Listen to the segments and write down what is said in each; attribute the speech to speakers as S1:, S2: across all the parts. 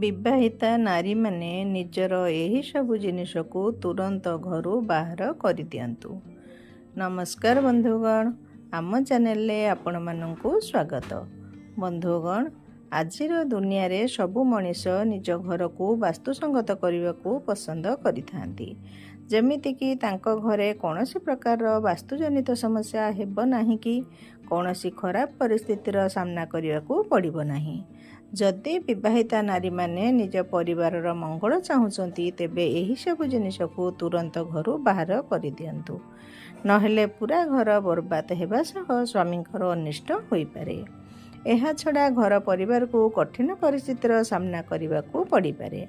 S1: ବିବାହିତା ନାରୀମାନେ ନିଜର ଏହି ସବୁ ଜିନିଷକୁ ତୁରନ୍ତ ଘରୁ ବାହାର କରିଦିଅନ୍ତୁ। ନମସ୍କାର ବନ୍ଧୁଗଣ, ଆମ ଚ୍ୟାନେଲରେ ଆପଣମାନଙ୍କୁ ସ୍ୱାଗତ। ବନ୍ଧୁଗଣ, ଆଜିର ଦୁନିଆରେ ସବୁ ମଣିଷ ନିଜ ଘରକୁ ବାସ୍ତୁସଙ୍ଗତ କରିବାକୁ ପସନ୍ଦ କରିଥାନ୍ତି, ଯେମିତିକି ତାଙ୍କ ଘରେ କୌଣସି ପ୍ରକାରର ବାସ୍ତୁଜନିତ ସମସ୍ୟା ହେବ ନାହିଁ କି କୌଣସି ଖରାପ ପରିସ୍ଥିତିର ସାମ୍ନା କରିବାକୁ ପଡ଼ିବ ନାହିଁ। ଯଦି ବିବାହିତା ନାରୀମାନେ ନିଜ ପରିବାରର ମଙ୍ଗଳ ଚାହୁଁଛନ୍ତି, ତେବେ ଏହିସବୁ ଜିନିଷକୁ ତୁରନ୍ତ ଘରୁ ବାହାର କରିଦିଅନ୍ତୁ, ନହେଲେ ପୁରା ଘର ବର୍ବାଦ ହେବା ସହ ସ୍ୱାମୀଙ୍କର ଅନିଷ୍ଟ ହୋଇପାରେ। ଏହାଛଡ଼ା ଘର ପରିବାରକୁ କଠିନ ପରିସ୍ଥିତିର ସାମ୍ନା କରିବାକୁ ପଡ଼ିପାରେ।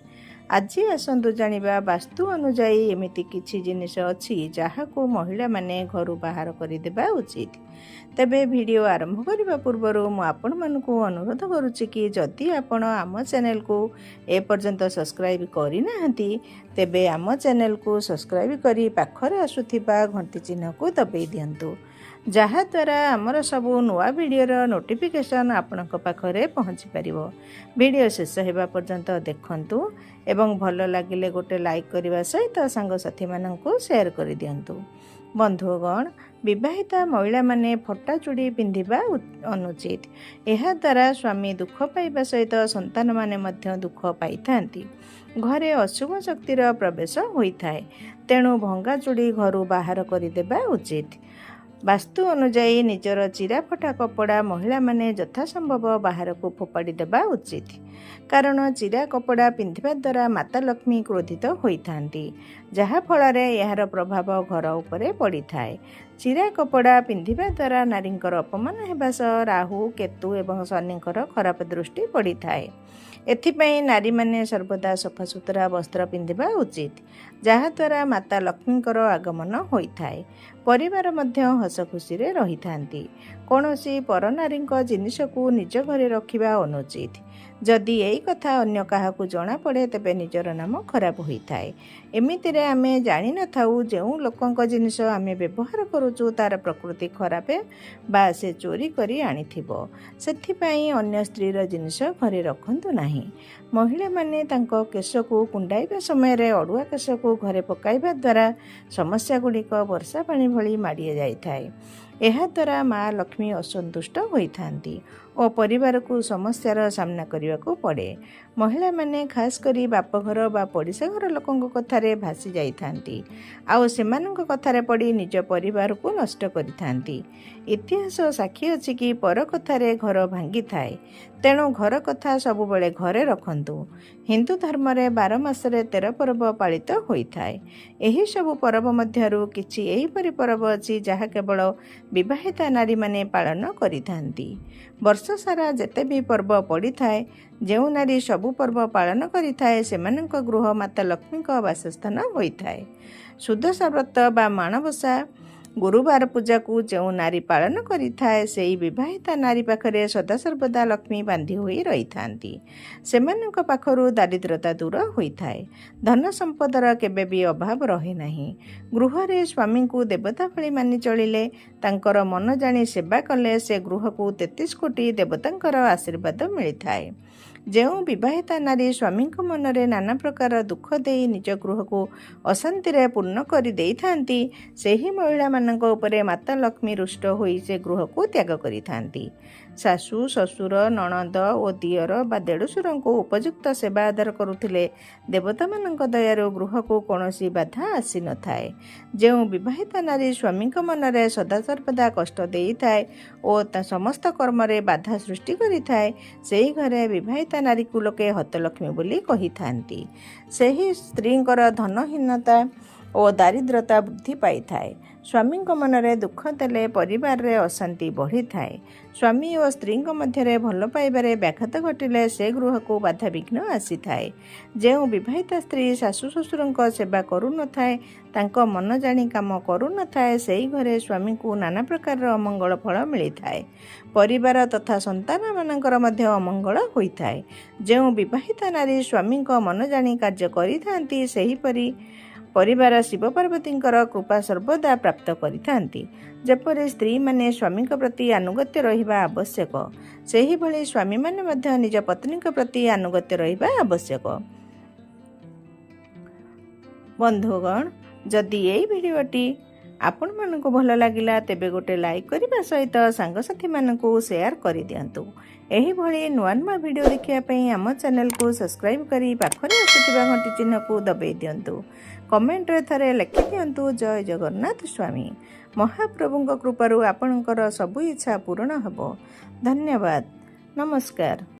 S1: ଆଜି ଆସନ୍ତୁ ଜାଣିବା, ବାସ୍ତୁ ଅନୁଯାୟୀ ଏମିତି କିଛି ଜିନିଷ ଅଛି ଯାହାକୁ ମହିଳାମାନେ ଘରୁ ବାହାର କରିଦେବା ଉଚିତ। ତେବେ ଭିଡ଼ିଓ ଆରମ୍ଭ କରିବା ପୂର୍ବରୁ ମୁଁ ଆପଣମାନଙ୍କୁ ଅନୁରୋଧ କରୁଛି କି ଯଦି ଆପଣ ଆମ ଚ୍ୟାନେଲକୁ ଏପର୍ଯ୍ୟନ୍ତ ସବସ୍କ୍ରାଇବ୍ କରିନାହାନ୍ତି, ତେବେ ଆମ ଚ୍ୟାନେଲକୁ ସବସ୍କ୍ରାଇବ୍ କରି ପାଖରେ ଆସୁଥିବା ଘଣ୍ଟି ଚିହ୍ନକୁ ଦବାଇ ଦିଅନ୍ତୁ, ଯାହାଦ୍ୱାରା ଆମର ସବୁ ନୂଆ ଭିଡ଼ିଓର ନୋଟିଫିକେସନ୍ ଆପଣଙ୍କ ପାଖରେ ପହଞ୍ଚିପାରିବ। ଭିଡ଼ିଓ ଶେଷ ହେବା ପର୍ଯ୍ୟନ୍ତ ଦେଖନ୍ତୁ ଏବଂ ଭଲ ଲାଗିଲେ ଗୋଟେ ଲାଇକ୍ କରିବା ସହିତ ସାଙ୍ଗସାଥୀମାନଙ୍କୁ ସେୟାର କରିଦିଅନ୍ତୁ। ବନ୍ଧୁଗଣ, ବିବାହିତା ମହିଳାମାନେ ଫଟା ଚୁଡ଼ି ପିନ୍ଧିବା ଅନୁଚିତ। ଏହାଦ୍ୱାରା ସ୍ୱାମୀ ଦୁଃଖ ପାଇବା ସହିତ ସନ୍ତାନମାନେ ମଧ୍ୟ ଦୁଃଖ ପାଇଥାନ୍ତି। ଘରେ ଅଶୁଭ ଶକ୍ତିର ପ୍ରବେଶ ହୋଇଥାଏ, ତେଣୁ ଭଙ୍ଗା ଚୁଡ଼ି ଘରୁ ବାହାର କରିଦେବା ଉଚିତ। ବାସ୍ତୁ ଅନୁଯାୟୀ ନିଜର ଚିରାଫଟା କପଡ଼ା ମହିଳାମାନେ ଯଥାସମ୍ଭବ ବାହାରକୁ ଫୋପାଡ଼ି ଦେବା ଉଚିତ, କାରଣ ଚିରା କପଡ଼ା ପିନ୍ଧିବା ଦ୍ୱାରା ମାତା ଲକ୍ଷ୍ମୀ କ୍ରୋଧିତ ହୋଇଥାନ୍ତି, ଯାହାଫଳରେ ଏହାର ପ୍ରଭାବ ଘର ଉପରେ ପଡ଼ିଥାଏ। ଚିରା କପଡ଼ା ପିନ୍ଧିବା ଦ୍ୱାରା ନାରୀଙ୍କର ଅପମାନ ହେବା ସହ ରାହୁ, କେତୁ ଏବଂ ଶନିଙ୍କର ଖରାପ ଦୃଷ୍ଟି ପଡ଼ିଥାଏ। ଏଥିପାଇଁ ନାରୀମାନେ ସର୍ବଦା ସଫାସୁତୁରା ବସ୍ତ୍ର ପିନ୍ଧିବା ଉଚିତ, ଯାହାଦ୍ୱାରା ମାତା ଲକ୍ଷ୍ମୀଙ୍କର ଆଗମନ ହୋଇଥାଏ। ପରିବାର ମଧ୍ୟ ହସ ଖୁସିରେ ରହିଥାନ୍ତି। କୌଣସି ପରନାରୀଙ୍କ ଜିନିଷକୁ ନିଜ ଘରେ ରଖିବା ଅନୁଚିତ। ଯଦି ଏହି କଥା ଅନ୍ୟ କାହାକୁ ଜଣାପଡ଼େ, ତେବେ ନିଜର ନାମ ଖରାପ ହୋଇଥାଏ। ଏମିତିରେ ଆମେ ଜାଣିନଥାଉ ଯେଉଁ ଲୋକଙ୍କ ଜିନିଷ ଆମେ ବ୍ୟବହାର କରୁଛୁ ତାର ପ୍ରକୃତି ଖରାପ ବା ସେ ଚୋରି କରି ଆଣିଥିବ। ସେଥିପାଇଁ ଅନ୍ୟ ସ୍ତ୍ରୀର ଜିନିଷ ଘରେ ରଖନ୍ତୁ ନାହିଁ। ମହିଳାମାନେ ତାଙ୍କ କେଶକୁ କୁଣ୍ଡାଇବା ସମୟରେ ଅଡ଼ୁଆ କେଶକୁ ଘରେ ପକାଇବା ଦ୍ୱାରା ସମସ୍ୟାଗୁଡ଼ିକ ବର୍ଷା ପାଣି ଭଳି ମାଡ଼ି ଯାଇଥାଏ। ଏହାଦ୍ୱାରା ମା ଲକ୍ଷ୍ମୀ ଅସନ୍ତୁଷ୍ଟ ହୋଇଥାନ୍ତି ଓ ପରିବାରକୁ ସମସ୍ୟାର ସାମ୍ନା କରିବାକୁ ପଡ଼େ। ମହିଳାମାନେ ଖାସ୍ କରି ବାପଘର ବା ପଡ଼ିଶା ଘର ଲୋକଙ୍କ କଥାରେ ଭାସି ଯାଇଥାନ୍ତି, ଆଉ ସେମାନଙ୍କ କଥାରେ ପଡ଼ି ନିଜ ପରିବାରକୁ ନଷ୍ଟ କରିଥାନ୍ତି। ଇତିହାସ ସାକ୍ଷୀ ଅଛି କି ପର କଥାରେ ଘର ଭାଙ୍ଗିଥାଏ, ତେଣୁ ଘର କଥା ସବୁବେଳେ ଘରେ ରଖନ୍ତୁ। ହିନ୍ଦୁ ଧର୍ମରେ 12 ମାସରେ 13 ପର୍ବ ପାଳିତ ହୋଇଥାଏ। ଏହିସବୁ ପର୍ବ ମଧ୍ୟରୁ କିଛି ଏହିପରି ପର୍ବ ଅଛି ଯାହା କେବଳ ବିବାହିତା ନାରୀମାନେ ପାଳନ କରିଥାନ୍ତି। ବର୍ଷ ସାରା ଯେତେ ବି ପର୍ବ ପଡ଼ିଥାଏ, ଯେଉଁ ନାରୀ ସବୁ ପର୍ବ ପାଳନ କରିଥାଏ ସେମାନଙ୍କ ଗୃହ ମାତା ଲକ୍ଷ୍ମୀଙ୍କ ବାସସ୍ଥାନ ହୋଇଥାଏ। ସୁଦଶା ବ୍ରତ ବା ମାଣବସା ଗୁରୁବାର ପୂଜାକୁ ଯେଉଁ ନାରୀ ପାଳନ କରିଥାଏ, ସେହି ବିବାହିତା ନାରୀ ପାଖରେ ସଦାସର୍ବଦା ଲକ୍ଷ୍ମୀ ବାନ୍ଧି ହୋଇ ରହିଥାନ୍ତି। ସେମାନଙ୍କ ପାଖରୁ ଦାରିଦ୍ରତା ଦୂର ହୋଇଥାଏ। ଧନ ସମ୍ପଦର କେବେ ବି ଅଭାବ ରହେ ନାହିଁ। ଗୃହରେ ସ୍ୱାମୀଙ୍କୁ ଦେବତା ଭଳି ମାନି ଚଳିଲେ, ତାଙ୍କର ମନ ଜାଣି ସେବା କଲେ ସେ ଗୃହକୁ 33 କୋଟି ଦେବତାଙ୍କର ଆଶୀର୍ବାଦ ମିଳିଥାଏ। ଯେଉଁ ବିବାହିତା ନାରୀ ସ୍ୱାମୀଙ୍କ ମନରେ ନାନା ପ୍ରକାର ଦୁଃଖ ଦେଇ ନିଜ ଗୃହକୁ ଅଶାନ୍ତିରେ ପୂର୍ଣ୍ଣ କରି ଦେଇଥାନ୍ତି, ସେହି ମହିଳାମାନଙ୍କ ଉପରେ ମାତା ଲକ୍ଷ୍ମୀ ରୁଷ୍ଟ ହୋଇ ସେ ଗୃହକୁ ତ୍ୟାଗ କରିଥାନ୍ତି। ଶାଶୁ, ଶ୍ୱଶୁର, ନଣନ୍ଦ ଓ ଦିଅର ବା ଦେଢ଼ଶୁରଙ୍କୁ ଉପଯୁକ୍ତ ସେବା ଆଦର କରୁଥିଲେ ଦେବତାମାନଙ୍କ ଦୟାରୁ ଗୃହକୁ କୌଣସି ବାଧା ଆସିନଥାଏ। ଯେଉଁ ବିବାହିତା ନାରୀ ସ୍ୱାମୀଙ୍କ ମନରେ ସଦାସର୍ବଦା କଷ୍ଟ ଦେଇଥାଏ ଓ ସମସ୍ତ କର୍ମରେ ବାଧା ସୃଷ୍ଟି କରିଥାଏ, ସେହି ଘରେ ବିବାହିତା ନାରୀକୁ ଲୋକେ ହତଲକ୍ଷ୍ମୀ ବୋଲି କହିଥାନ୍ତି। ସେହି ସ୍ତ୍ରୀଙ୍କର ଧନହୀନତା ଓ ଦାରିଦ୍ରତା ବୃଦ୍ଧି ପାଇଥାଏ। ସ୍ୱାମୀଙ୍କ ମନରେ ଦୁଃଖ ଦେଲେ ପରିବାରରେ ଅଶାନ୍ତି ବଢ଼ିଥାଏ। ସ୍ୱାମୀ ଓ ସ୍ତ୍ରୀଙ୍କ ମଧ୍ୟରେ ଭଲ ପାଇବାରେ ବ୍ୟାଘାତ ଘଟିଲେ ସେ ଗୃହକୁ ବାଧାବିଘ୍ନ ଆସିଥାଏ। ଯେଉଁ ବିବାହିତା ସ୍ତ୍ରୀ ଶାଶୁ ଶ୍ୱଶୁରଙ୍କ ସେବା କରୁନଥାଏ, ତାଙ୍କ ମନ ଜାଣି କାମ କରୁନଥାଏ, ସେହି ଘରେ ସ୍ୱାମୀଙ୍କୁ ନାନା ପ୍ରକାରର ଅମଙ୍ଗଳ ଫଳ ମିଳିଥାଏ। ପରିବାର ତଥା ସନ୍ତାନମାନଙ୍କର ମଧ୍ୟ ଅମଙ୍ଗଳ ହୋଇଥାଏ। ଯେଉଁ ବିବାହିତା ନାରୀ ସ୍ୱାମୀଙ୍କ ମନ ଜାଣି କାର୍ଯ୍ୟ କରିଥାନ୍ତି, ସେହିପରି परिवार शिव पार्वतींकर कृपा सर्वदा प्राप्त करिथांती। जेपरि स्त्री माने स्वामी प्रति अनुगत्य रहिबा आवश्यक, सेही भली स्वामी माने मध्य निज पत्नी प्रति अनुगत्य रहिबा आवश्यक। बंधुगण, जदि यही भिडियोटी आपण मानकु भल लागिला तेबे गोटे लाइक करिबा सहित सांगसाथी मानकु शेयर करि दियंतु। एही भली नुआ नुआ भिडियो देखिया पई आम चैनल को सब्सक्राइब करी पाखरे आसुथिबा घंटी चिन्ह को दबाई दियंतु। कमेंट रे थरे लिखि दियंतु जय जगन्नाथ स्वामी। महाप्रभुଙ୍କ कृपारु आपणकर सबु इच्छा पूर्ण हबो। धन्यवाद। नमस्कार।